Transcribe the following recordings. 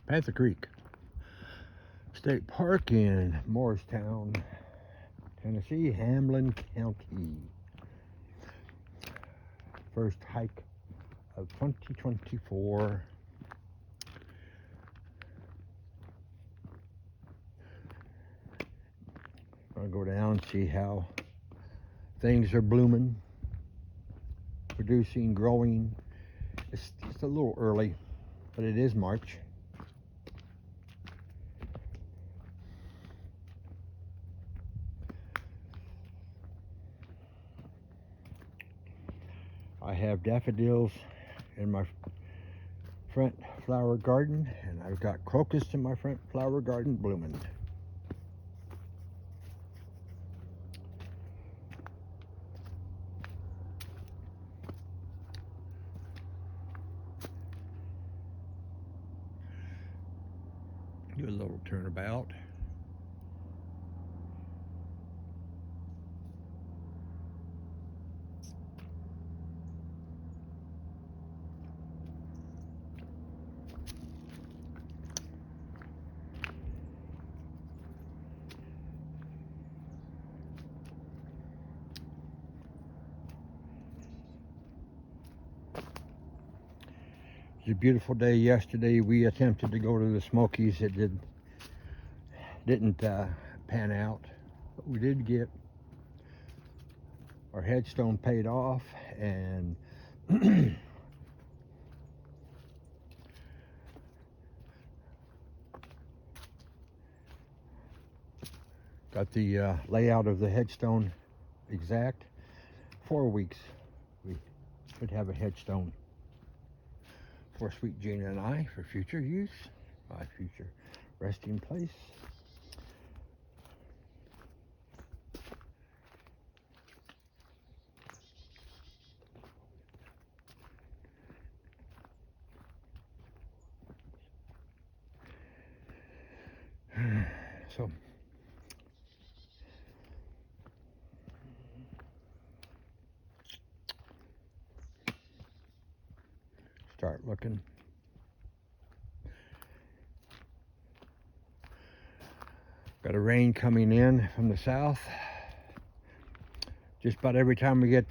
Panther Creek State Park in Morristown, Tennessee, Hamlin County. First hike of 2024. I'll go down and see how things are blooming, producing, growing. It's just a little early, but it is March. I have daffodils in my front flower garden, and I've got crocus in my front flower garden blooming. Do a little turnabout. It was a beautiful day yesterday. We attempted to go to the Smokies. It didn't pan out, but we did get our headstone paid off, and got the layout of the headstone exact. 4 weeks we should have a headstone for Sweet Gina and I for future use, my future resting place. So start looking. Got a rain coming in from the south. Just about every time we get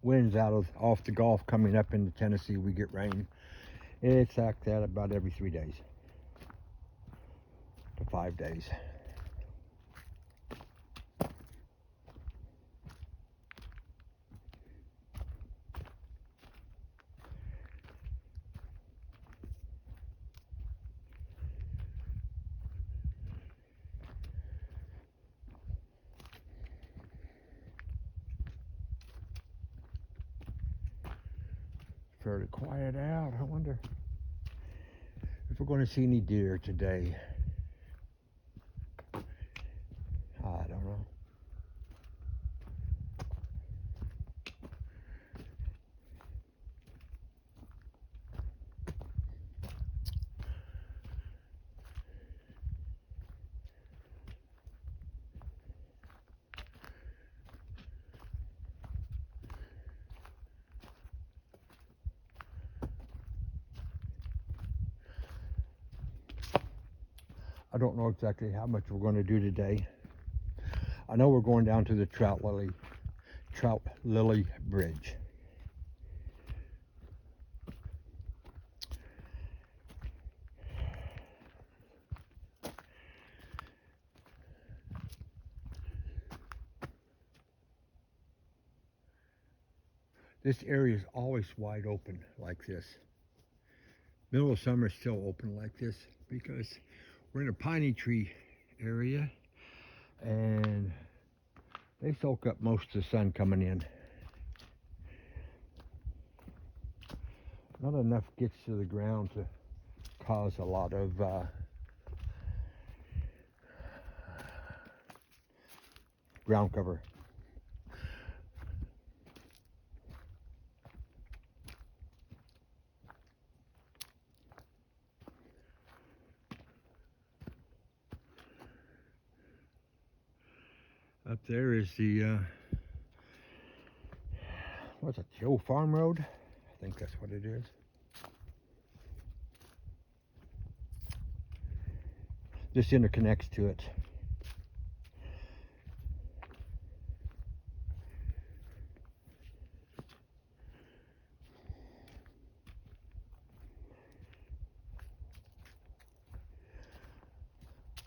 winds off the Gulf coming up into Tennessee, we get rain. It's like that about every 3 days to 5 days. Fairly quiet out. I wonder if we're going to see any deer today. I don't know. I don't know exactly how much we're going to do today. I know we're going down to the Trout Lily Bridge. This area is always wide open like this. Middle of summer is still open like this because we're in a piney tree area, and they soak up most of the sun coming in. Not enough gets to the ground to cause a lot of ground cover. Up there is the what's it, the old farm road? I think that's what it is. this interconnects to it.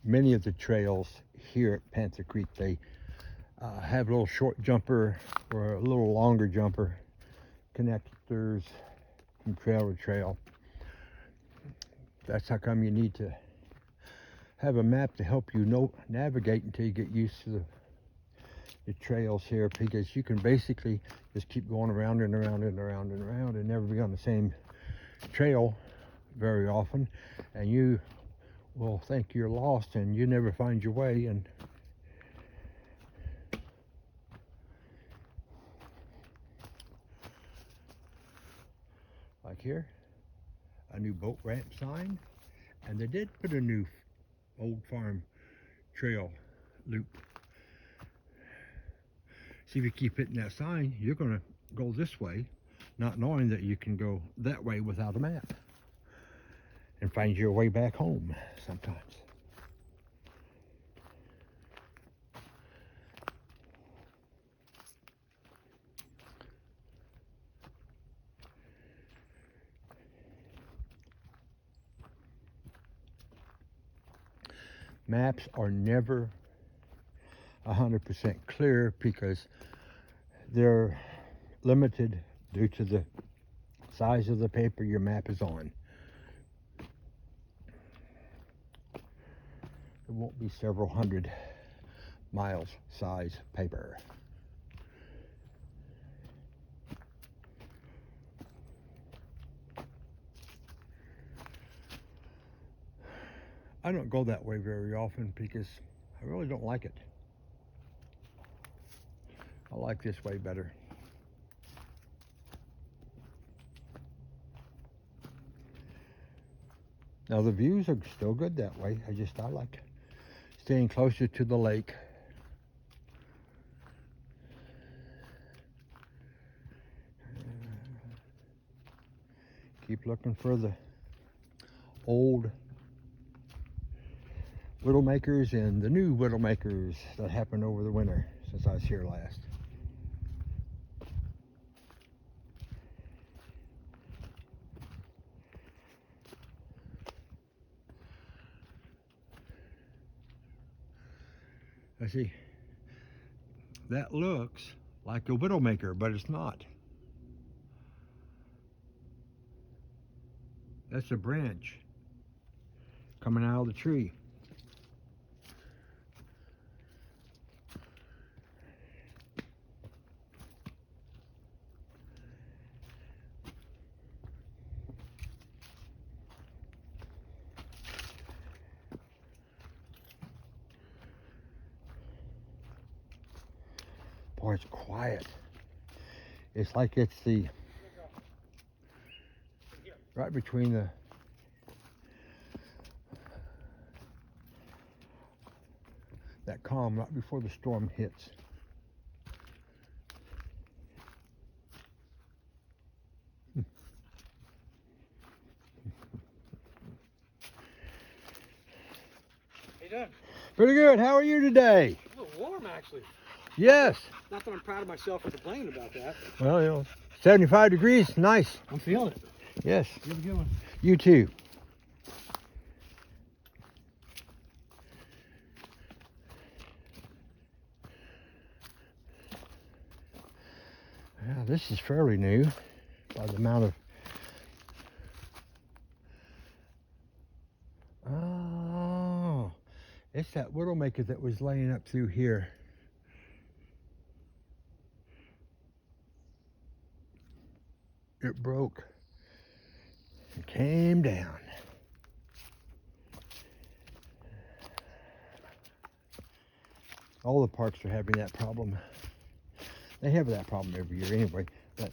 Many of the trails here at Panther Creek, they have a little short jumper or a little longer jumper connectors from trail to trail. That's how come you need to have a map to help you navigate until you get used to the trails here, because you can basically just keep going around and around and around and around and never be on the same trail very often, and you will think you're lost and you never find your way. And like here, a new boat ramp sign, and they did put a new old farm trail loop. See, if you keep hitting that sign, you're going to go this way, not knowing that you can go that way without a map and find your way back home sometimes. Maps are never 100% clear because they're limited due to the size of the paper your map is on. It won't be several hundred miles size paper. I don't go that way very often because I really don't like it. I like this way better. Now the views are still good that way. I like staying closer to the lake. Keep looking for the old Widowmakers and the new Widowmakers that happened over the winter since I was here last. I see, that looks like a Widowmaker, but it's not. That's a branch coming out of the tree. Boy, it's quiet. It's like it's right between that calm right before the storm hits. How you doing? Pretty good. How are you today? A little warm, actually. Yes. Not that I'm proud of myself for complaining about that. Well, you know, 75 degrees. Nice. I'm feeling it. Yes. You have a good one. You too. Yeah, this is fairly new by the amount of... Oh, it's that Widowmaker that was laying up through here. It broke and came down. All the parks are having that problem. They have that problem every year anyway, but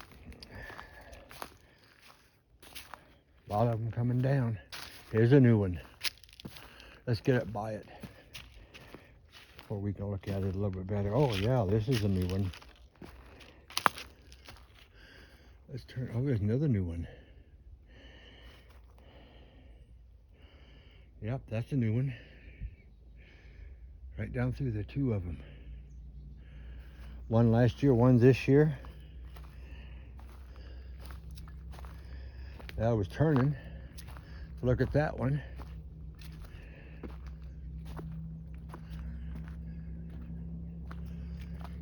a lot of them coming down. Here's a new one. Let's get up by it before we can look at it a little bit better. Oh yeah, this is a new one. Let's turn, oh, there's another new one. Yep, that's a new one. Right down through the two of them. One last year, one this year. I was turning. Look at that one.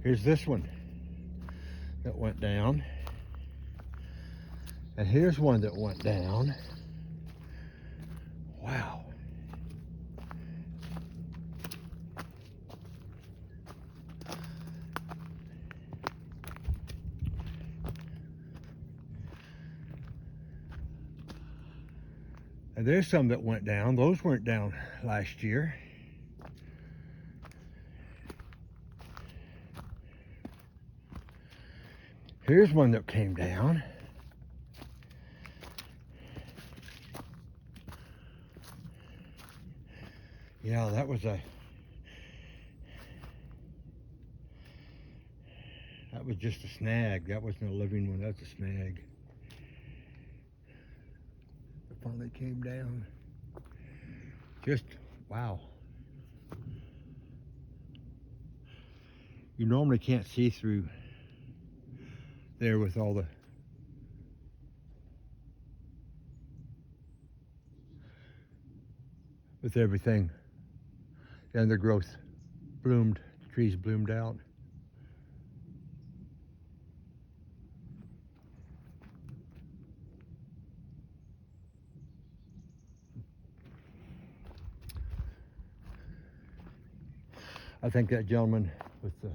Here's this one that went down. And here's one that went down. Wow. And there's some that went down. Those weren't down last year. Here's one that came down. Yeah, that was just a snag. That wasn't a living one, that's a snag. It finally came down. Just, wow. You normally can't see through there with all the with everything. And the growth bloomed, the trees bloomed out. I think that gentleman with the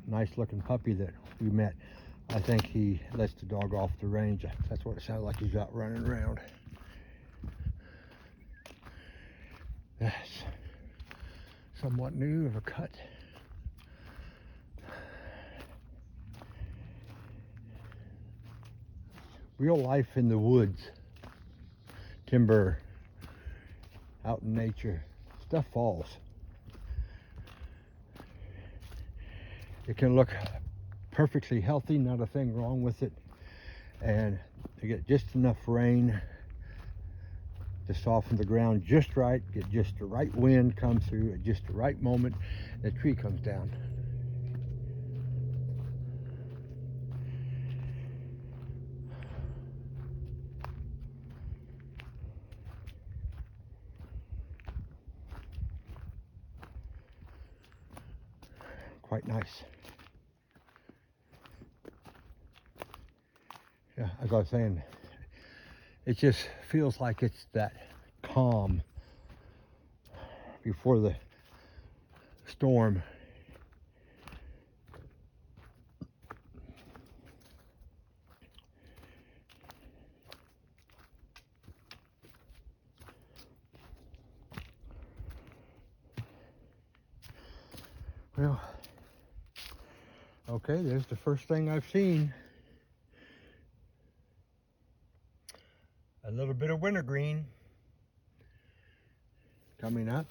nice looking puppy that we met, I think he lets the dog off the range. That's what it sounds like, he's out running around. That's somewhat new of a cut. Real life in the woods, timber, out in nature, stuff falls. It can look perfectly healthy, not a thing wrong with it, and you get just enough rain to soften the ground just right, get just the right wind come through at just the right moment, the tree comes down. Quite nice. Yeah, as I was saying, it just feels like it's that calm before the storm. Well, okay, there's the first thing I've seen. A little bit of wintergreen coming up.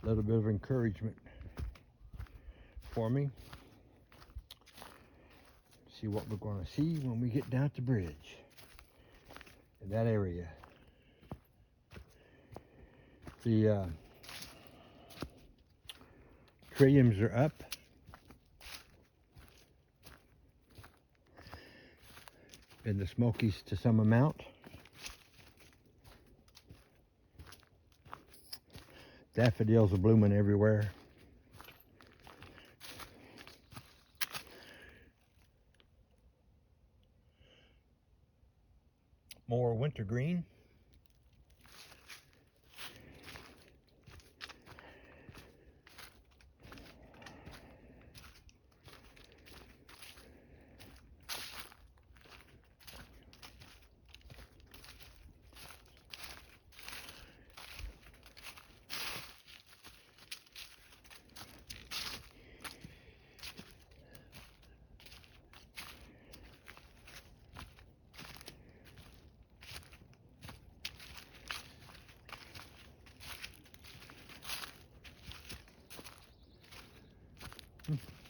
A little bit of encouragement for me. See what we're going to see when we get down to the bridge in that area. The trilliums are up. In the Smokies to some amount. Daffodils are blooming everywhere. More wintergreen.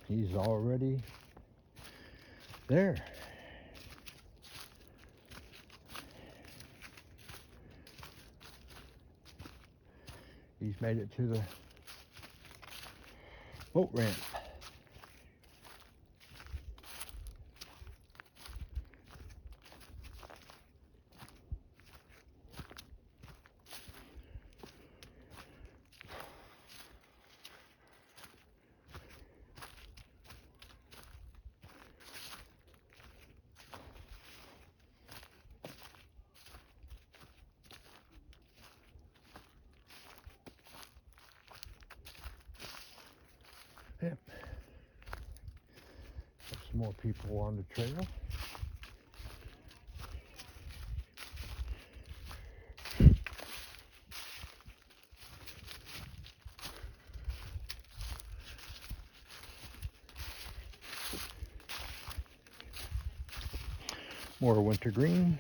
He's already there. He's made it to the boat ramp. Yep. Some more people on the trail. More wintergreen.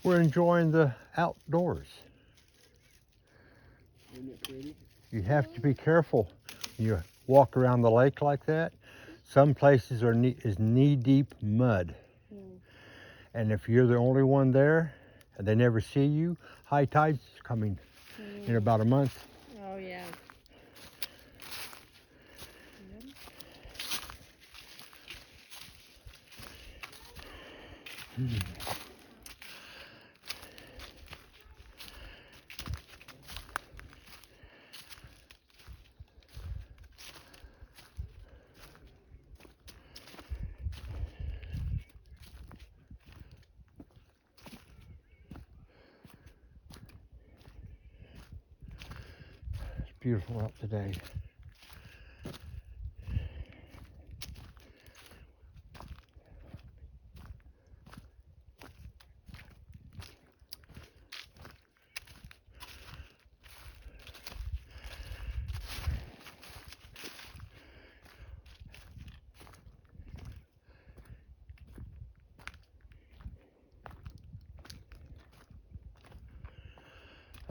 We're enjoying the outdoors. Isn't it pretty? You have to be careful when you walk around the lake like that. Some places are knee-deep mud. And if you're the only one there and they never see you, high tide's coming in about a month. Oh, yeah. It's beautiful out today.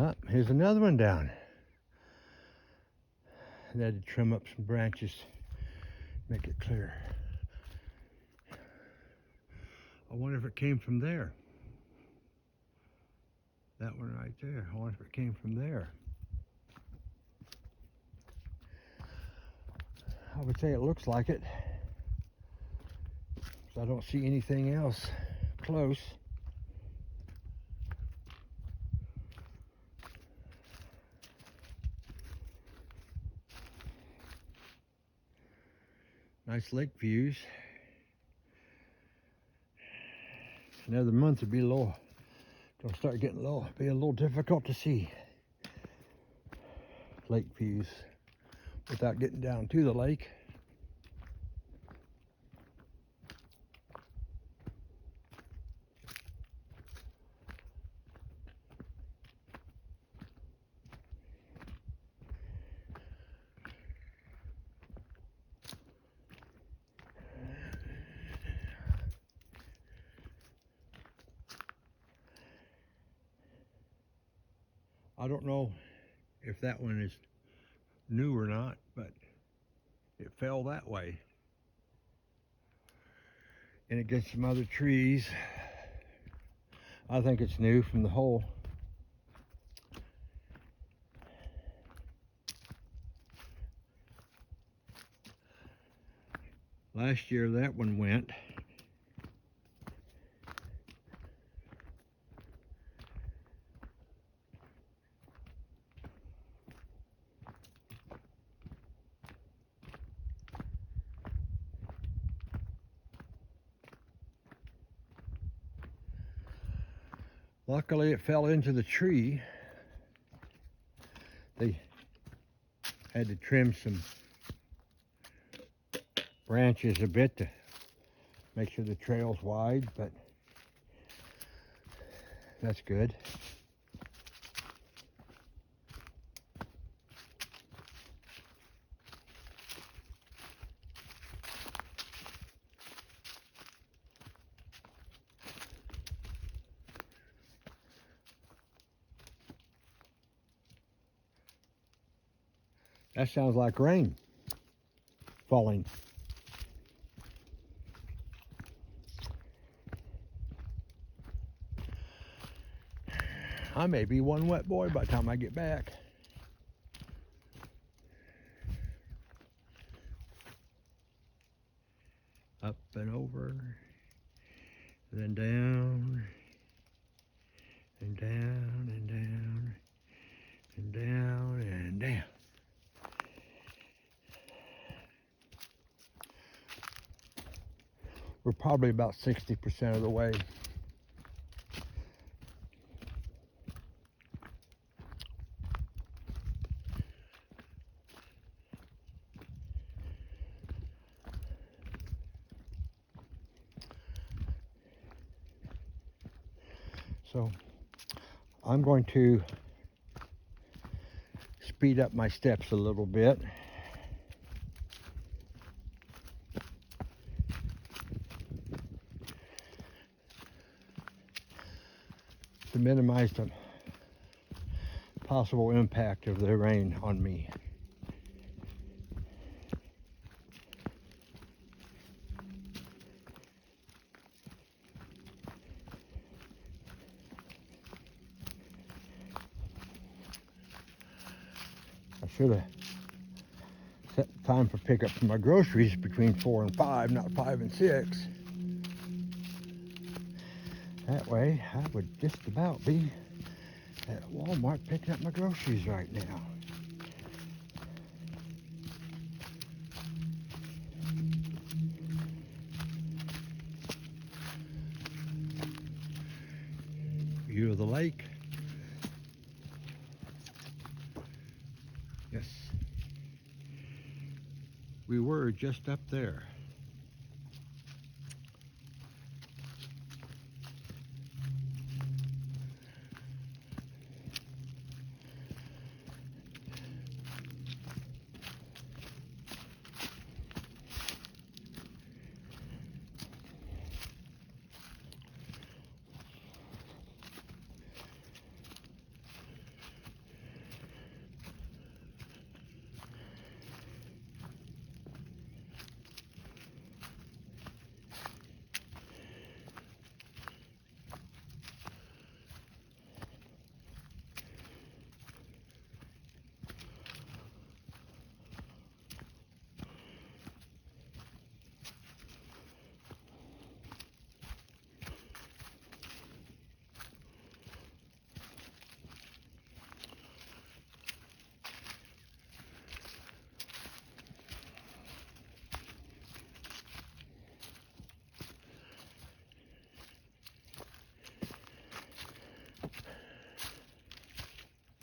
Oh, here's another one down. I had to trim up some branches, make it clear. I wonder if it came from there. That one right there. I wonder if it came from there. I would say it looks like it. I don't see anything else close. Nice lake views. Another month would be low. It'll start getting low. It'll be a little difficult to see lake views without getting down to the lake. I don't know if that one is new or not, but it fell that way. And against some other trees. I think it's new from the hole. Last year that one went. Luckily it fell into the tree. They had to trim some branches a bit to make sure the trail's wide, but That's good. That sounds like rain falling. I may be one wet boy by the time I get back. Up and over, then down, and down, and down, and down, and down. We're probably about 60% of the way. So I'm going to speed up my steps a little bit. To minimize the possible impact of the rain on me. I should have set time for pickup for my groceries between 4 and 5, not 5 and 6. That way, I would just about be at Walmart picking up my groceries right now. View of the lake. Yes. We were just up there.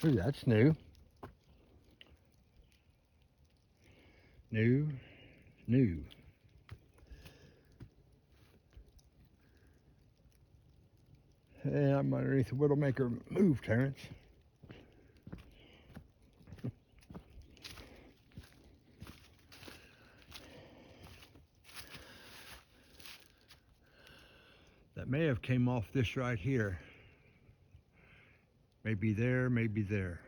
Ooh, that's new. New. Hey, I'm underneath the Widowmaker. Move, Terrence. That may have came off this right here. Maybe there, maybe there.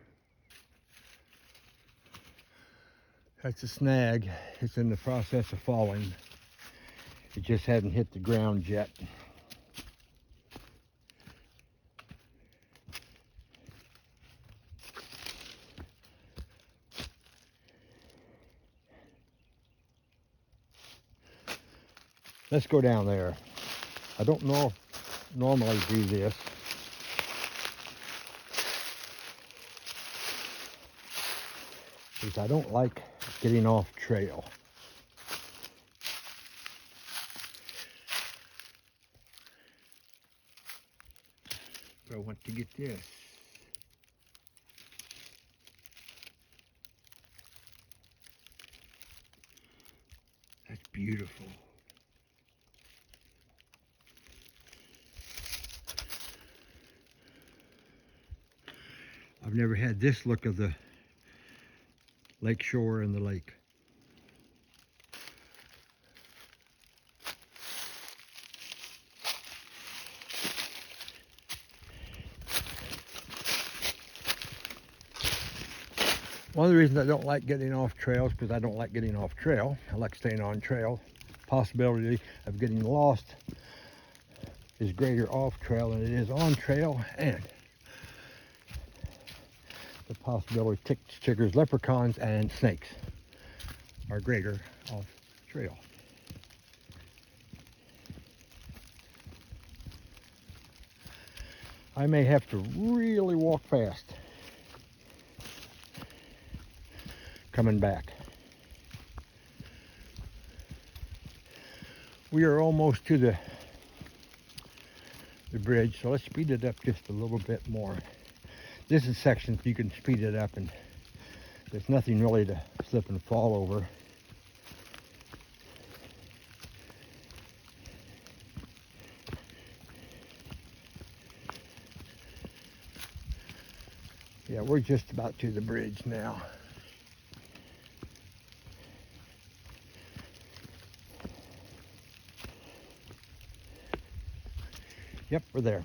That's a snag. It's in the process of falling. It just hadn't hit the ground yet. Let's go down there. I don't know if I normally do this. Because I don't like getting off trail. But I want to get this. That's beautiful. I've never had this look of the lake shore and the lake. One of the reasons I don't like getting off trails, because I don't like getting off trail. I like staying on trail. Possibility of getting lost is greater off trail than it is on trail, and the possibility of ticks, chiggers, leprechauns, and snakes are greater off trail. I may have to really walk fast coming back. We are almost to the bridge, so let's speed it up just a little bit more. This is sections you can speed it up, and there's nothing really to slip and fall over. Yeah, we're just about to the bridge now. Yep, we're there.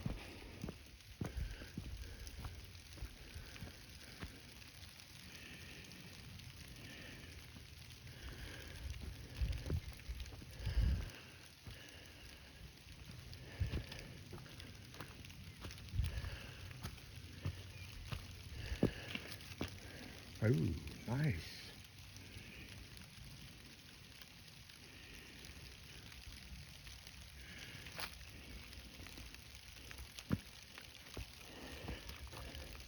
Oh, nice.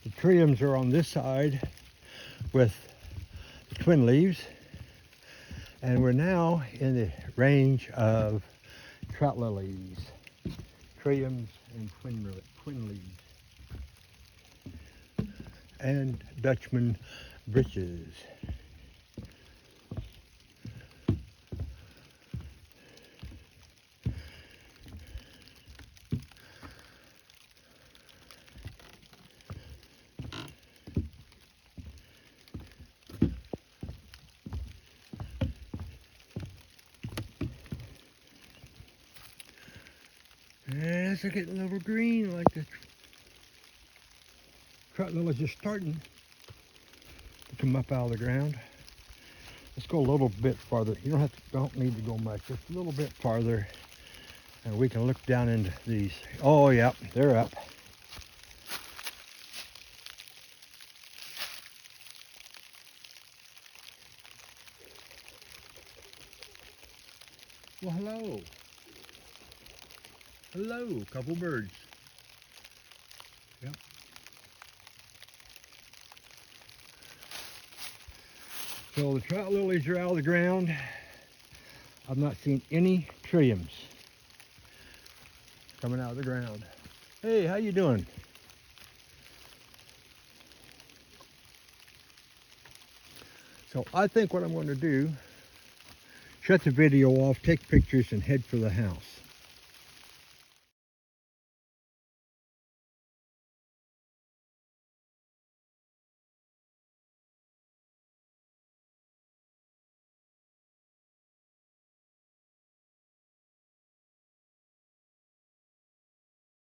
The triums are on this side with the twin leaves, and we're now in the range of trout lilies, triums, and twin leaves, and Dutchman breeches. As I get a little green, like the trout lilies just starting to come up out of the ground. Let's go a little bit farther. You don't need to go much, just a little bit farther, and we can look down into these. Oh, yeah, they're up. Well, hello. Hello, couple birds. Yep. So the trout lilies are out of the ground. I've not seen any triums coming out of the ground. Hey, how you doing? So I think what I'm going to do, shut the video off, take pictures, and head for the house.